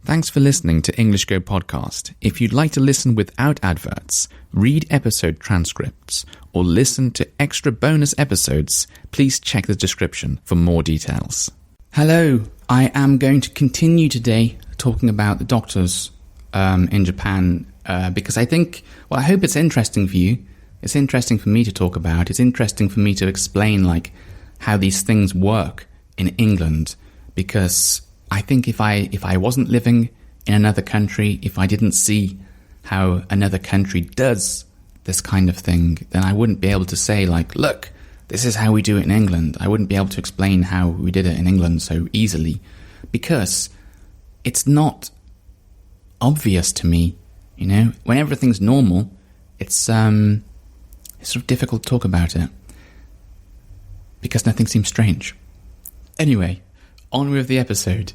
Thanks for listening to English Go Podcast. If you'd like to listen without adverts, read episode transcripts, or listen to extra bonus episodes, please check the description for more details. Hello, I am going to continue today talking about the doctors in Japan because I hope it's interesting for you. It's interesting for me to talk about. It's interesting for me to explain how these things work in England, because I think if I wasn't living in another country, if I didn't see how another country does this kind of thing, then I wouldn't be able to say, look, this is how we do it in England. I wouldn't be able to explain how we did it in England so easily, because it's not obvious to me, When everything's normal, it's sort of difficult to talk about it, because nothing seems strange. Anyway, on with the episode.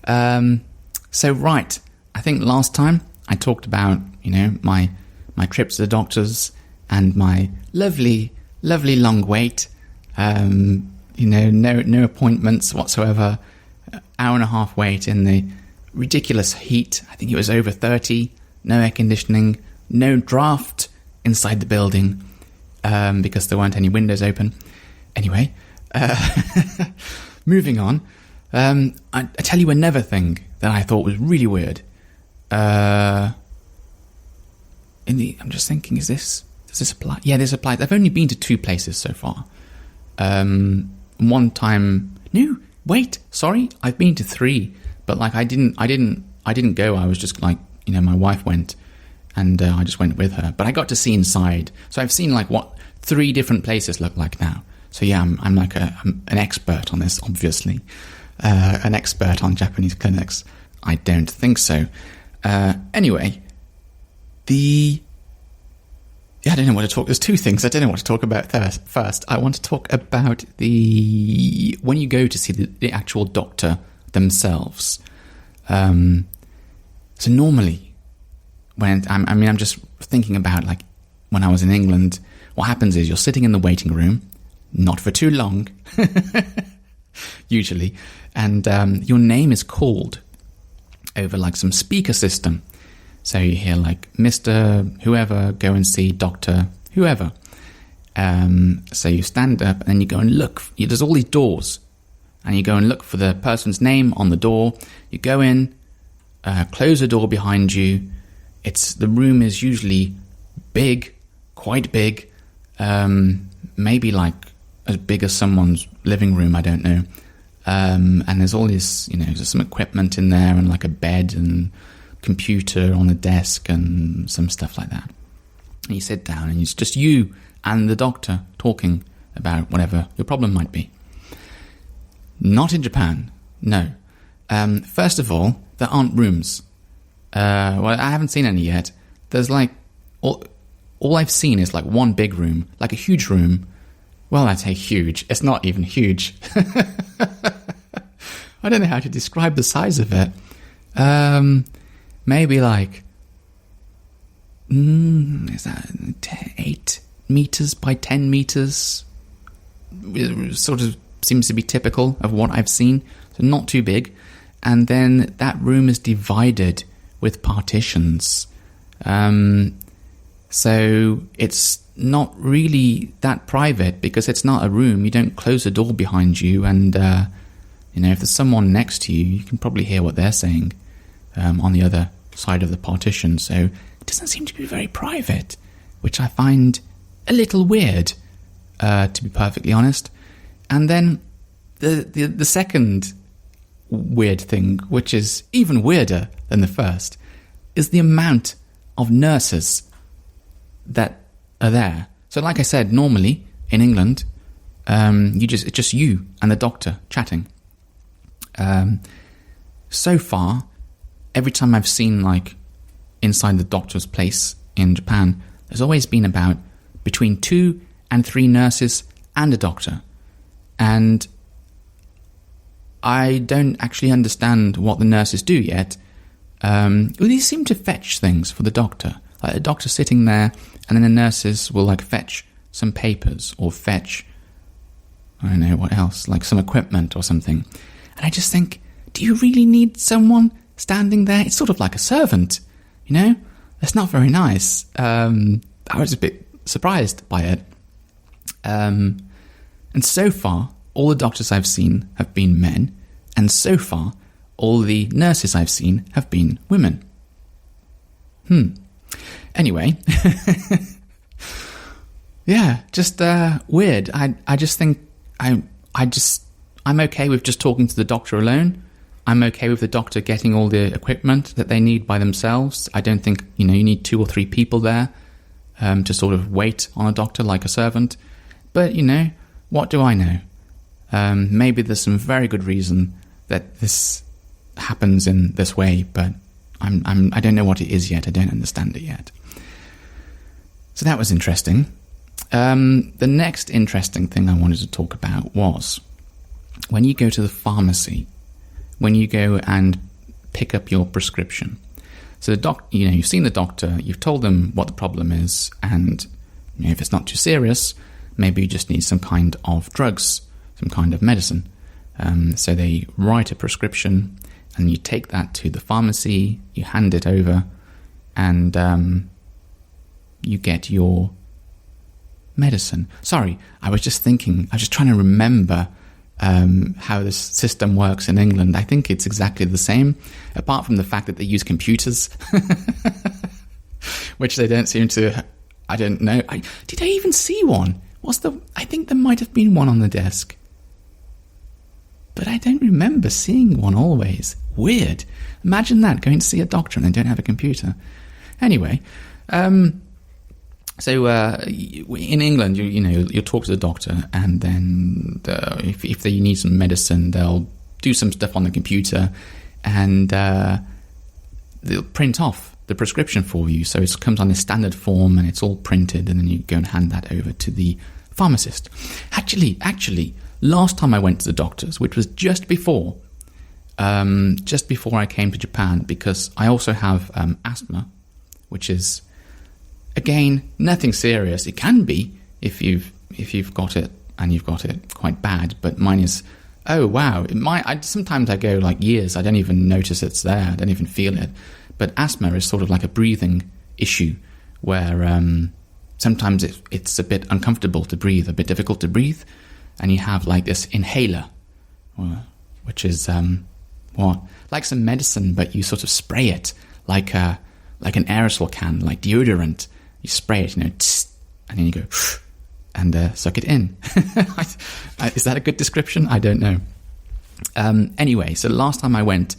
I think last time I talked about, my trips to the doctors and my lovely long wait, no appointments whatsoever, hour and a half wait in the ridiculous heat. I think it was over 30, no air conditioning, no draft inside the building, because there weren't any windows open. Anyway, moving on. I tell you another thing that I thought was really weird. I'm just thinking, does this apply? Yeah, this applies. I've only been to 2 places so far. One time, I've been to 3, but I didn't go. I was just my wife went, and I just went with her. But I got to see inside, so I've seen what 3 different places look like now. So yeah, I'm an expert on this, obviously. An expert on Japanese clinics. I don't think so. Anyway, I don't know what to talk. There's 2 things I don't know what to talk about first. I want to talk about when you go to see the actual doctor themselves. So normally, I'm just thinking about when I was in England, what happens is you're sitting in the waiting room, not for too long, usually, and your name is called over some speaker system. So you hear Mr. whoever, go and see Dr. whoever. So you stand up and you go and look. There's all these doors, and you go and look for the person's name on the door. You go in, close the door behind you. The room is usually big, quite big, maybe as big as someone's living room, I don't know. And there's all this, there's some equipment in there, and a bed and computer on the desk and some stuff like that. And you sit down, and it's just you and the doctor talking about whatever your problem might be. Not in Japan, no. First of all, there aren't rooms. I haven't seen any yet. There's all I've seen is one big room, a huge room. Well, I'd say huge. It's not even huge. I don't know how to describe the size of it. Maybe is that 8 meters by 10 meters? It sort of seems to be typical of what I've seen. So not too big. And then that room is divided with partitions. So it's not really that private, because it's not a room. You don't close the door behind you, and if there's someone next to you, you can probably hear what they're saying on the other side of the partition. So it doesn't seem to be very private, which I find a little weird, to be perfectly honest. And then the second weird thing, which is even weirder than the first, is the amount of nurses that are there. So like I said, normally in England, it's just you and the doctor chatting. So far, every time I've seen inside the doctor's place in Japan, there's always been about between 2 and 3 nurses and a doctor. And I don't actually understand what the nurses do yet. They seem to fetch things for the doctor. The doctor sitting there, and then the nurses will fetch some papers, or fetch, I don't know what else, some equipment or something. And I just think, do you really need someone standing there. It's sort of like a servant, you know? It's not very nice. I was a bit surprised by it. And so far, all the doctors I've seen have been men, and so far, all the nurses I've seen have been women. Anyway, yeah, just weird. I just think I'm okay with just talking to the doctor alone. I'm okay with the doctor getting all the equipment that they need by themselves. I don't think, you need 2 or 3 people there to sort of wait on a doctor like a servant. But, what do I know? Maybe there's some very good reason that this happens in this way, but I don't know what it is yet. I don't understand it yet. So that was interesting. The next interesting thing I wanted to talk about was when you go to the pharmacy, when you go and pick up your prescription. So you've seen the doctor, you've told them what the problem is, and if it's not too serious, maybe you just need some kind of drugs, some kind of medicine. So they write a prescription, and you take that to the pharmacy, you hand it over, and you get your medicine. Sorry, I was just trying to remember how this system works in England. I think it's exactly the same, apart from the fact that they use computers, which they don't seem to. I don't know. Did I even see one? I think there might have been one on the desk, but I don't remember seeing one always. Weird. Imagine that, going to see a doctor and they don't have a computer. Anyway, so in England, you'll talk to the doctor, and then if they need some medicine, they'll do some stuff on the computer, and they'll print off the prescription for you. So it comes on a standard form, and it's all printed, and then you go and hand that over to the pharmacist. Actually, last time I went to the doctor's, which was just before I came to Japan, because I also have asthma, which is, again, nothing serious. It can be if you've got it and you've got it quite bad, but mine is, oh wow, sometimes I go like years, I don't even notice it's there, I don't even feel it. But asthma is sort of like a breathing issue where sometimes it's a bit uncomfortable to breathe, a bit difficult to breathe, and you have like this inhaler, which is like some medicine, but you sort of spray it like an aerosol can, like deodorant. You spray it, and then you go and suck it in. Is that a good description? I don't know. Anyway, so the last time I went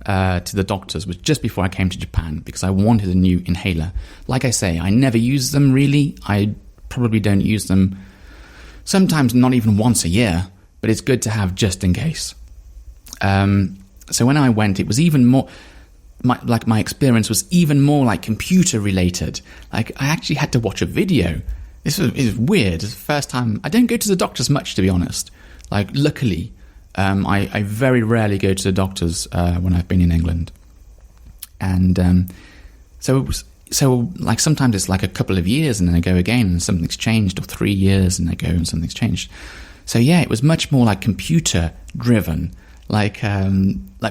to the doctor's was just before I came to Japan, because I wanted a new inhaler. Like I say, I never use them really. I probably don't use them, sometimes not even once a year, but it's good to have just in case. So when I went, it was even more... My experience was even more like computer related. Like I actually had to watch a video. It was weird. It's the first time. I don't go to the doctors much, to be honest. Like luckily, I very rarely go to the doctors when I've been in England. And so like sometimes it's like a couple of years and then I go again and something's changed, or 3 years and I go and something's changed. So yeah, it was much more like computer driven. Like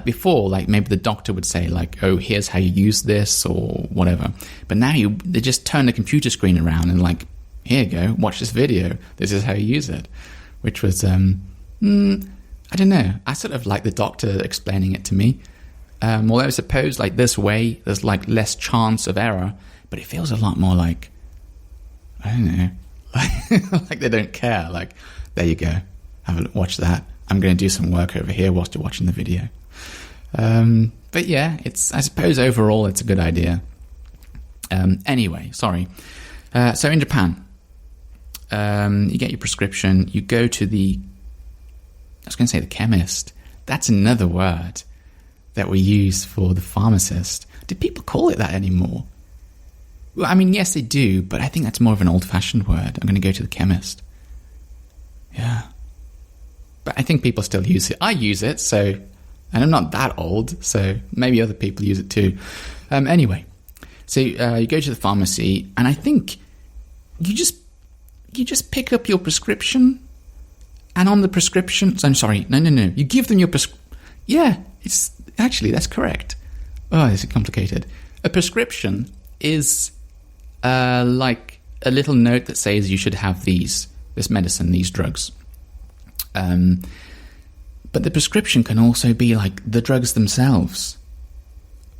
before, like maybe the doctor would say like, oh, here's how you use this or whatever. But now they just turn the computer screen around and like, here you go, watch this video. This is how you use it. Which was, I don't know. I sort of like the doctor explaining it to me. Although I suppose like this way, there's like less chance of error, but it feels a lot more like, I don't know, like they don't care. Like, there you go, watch that. I'm going to do some work over here whilst you're watching the video. But yeah, I suppose overall it's a good idea. Anyway, sorry. So in Japan, you get your prescription, you go to the chemist. That's another word that we use for the pharmacist. Do people call it that anymore? Well, I mean, yes, they do, but I think that's more of an old-fashioned word. I'm going to go to the chemist. Yeah. But I think people still use it. I use it, and I'm not that old, so maybe other people use it too. Anyway, so you go to the pharmacy, and I think you just pick up your prescription, and on the prescription... I'm sorry, no. You give them your prescription. Yeah, that's correct. Oh, this is complicated. A prescription is like a little note that says you should have this medicine, these drugs. But the prescription can also be like the drugs themselves.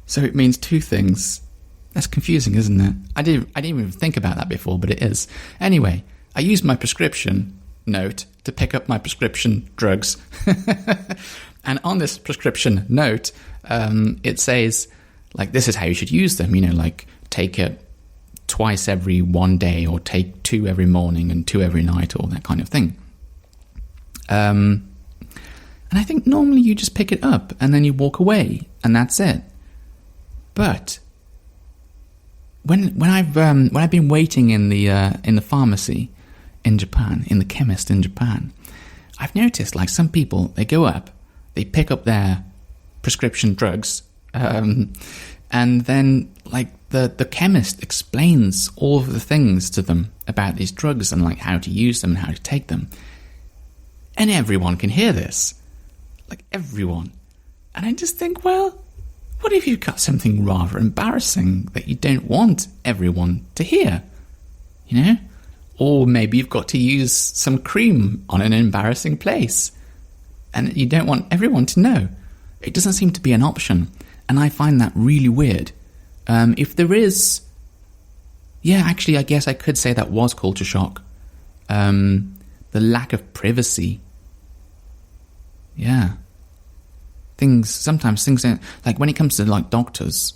So it means two things. That's confusing, isn't it? I didn't even think about that before, but it is. Anyway, I used my prescription note to pick up my prescription drugs. And on this prescription note, it says, like, this is how you should use them. You know, like, take it twice every one day, or take 2 every morning and 2 every night, or that kind of thing. And I think normally you just pick it up and then you walk away, and that's it. But when I've been waiting in the pharmacy in Japan, in the chemist in Japan, I've noticed, like, some people, they go up, they pick up their prescription drugs, and then, like, the chemist explains all of the things to them about these drugs and, like, how to use them and how to take them. And everyone can hear this. Like, everyone. And I just think, well, what if you've got something rather embarrassing that you don't want everyone to hear? You know? Or maybe you've got to use some cream on an embarrassing place, and you don't want everyone to know. It doesn't seem to be an option, and I find that really weird. If there is... Yeah, actually, I guess I could say that was culture shock. The lack of privacy. Yeah. Sometimes things don't... Like, when it comes to, like, doctors,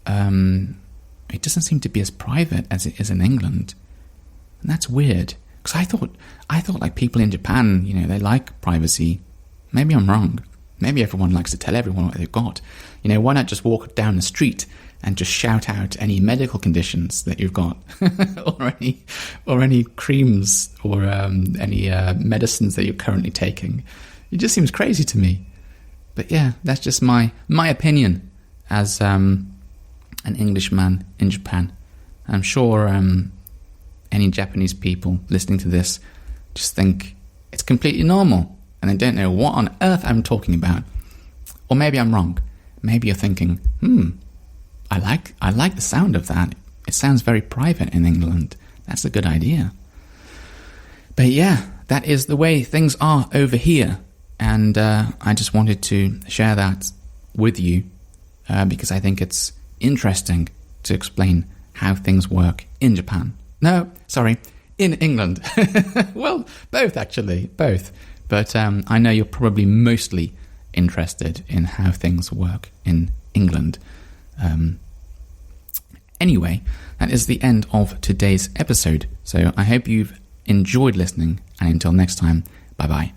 it doesn't seem to be as private as it is in England. And that's weird. Because I thought, like, people in Japan, you know, they like privacy. Maybe I'm wrong. Maybe everyone likes to tell everyone what they've got. You know, why not just walk down the street and just shout out any medical conditions that you've got, or any creams, or any medicines that you're currently taking? It just seems crazy to me. But yeah, that's just my opinion as an Englishman in Japan. I'm sure any Japanese people listening to this just think it's completely normal, and they don't know what on earth I'm talking about. Or maybe I'm wrong. Maybe you're thinking, I like the sound of that. It sounds very private in England. That's a good idea. But yeah, that is the way things are over here. And I just wanted to share that with you because I think it's interesting to explain how things work in Japan. No, sorry, in England. Well, both actually, both. But I know you're probably mostly interested in how things work in England. Anyway, that is the end of today's episode. So I hope you've enjoyed listening, and until next time, bye-bye.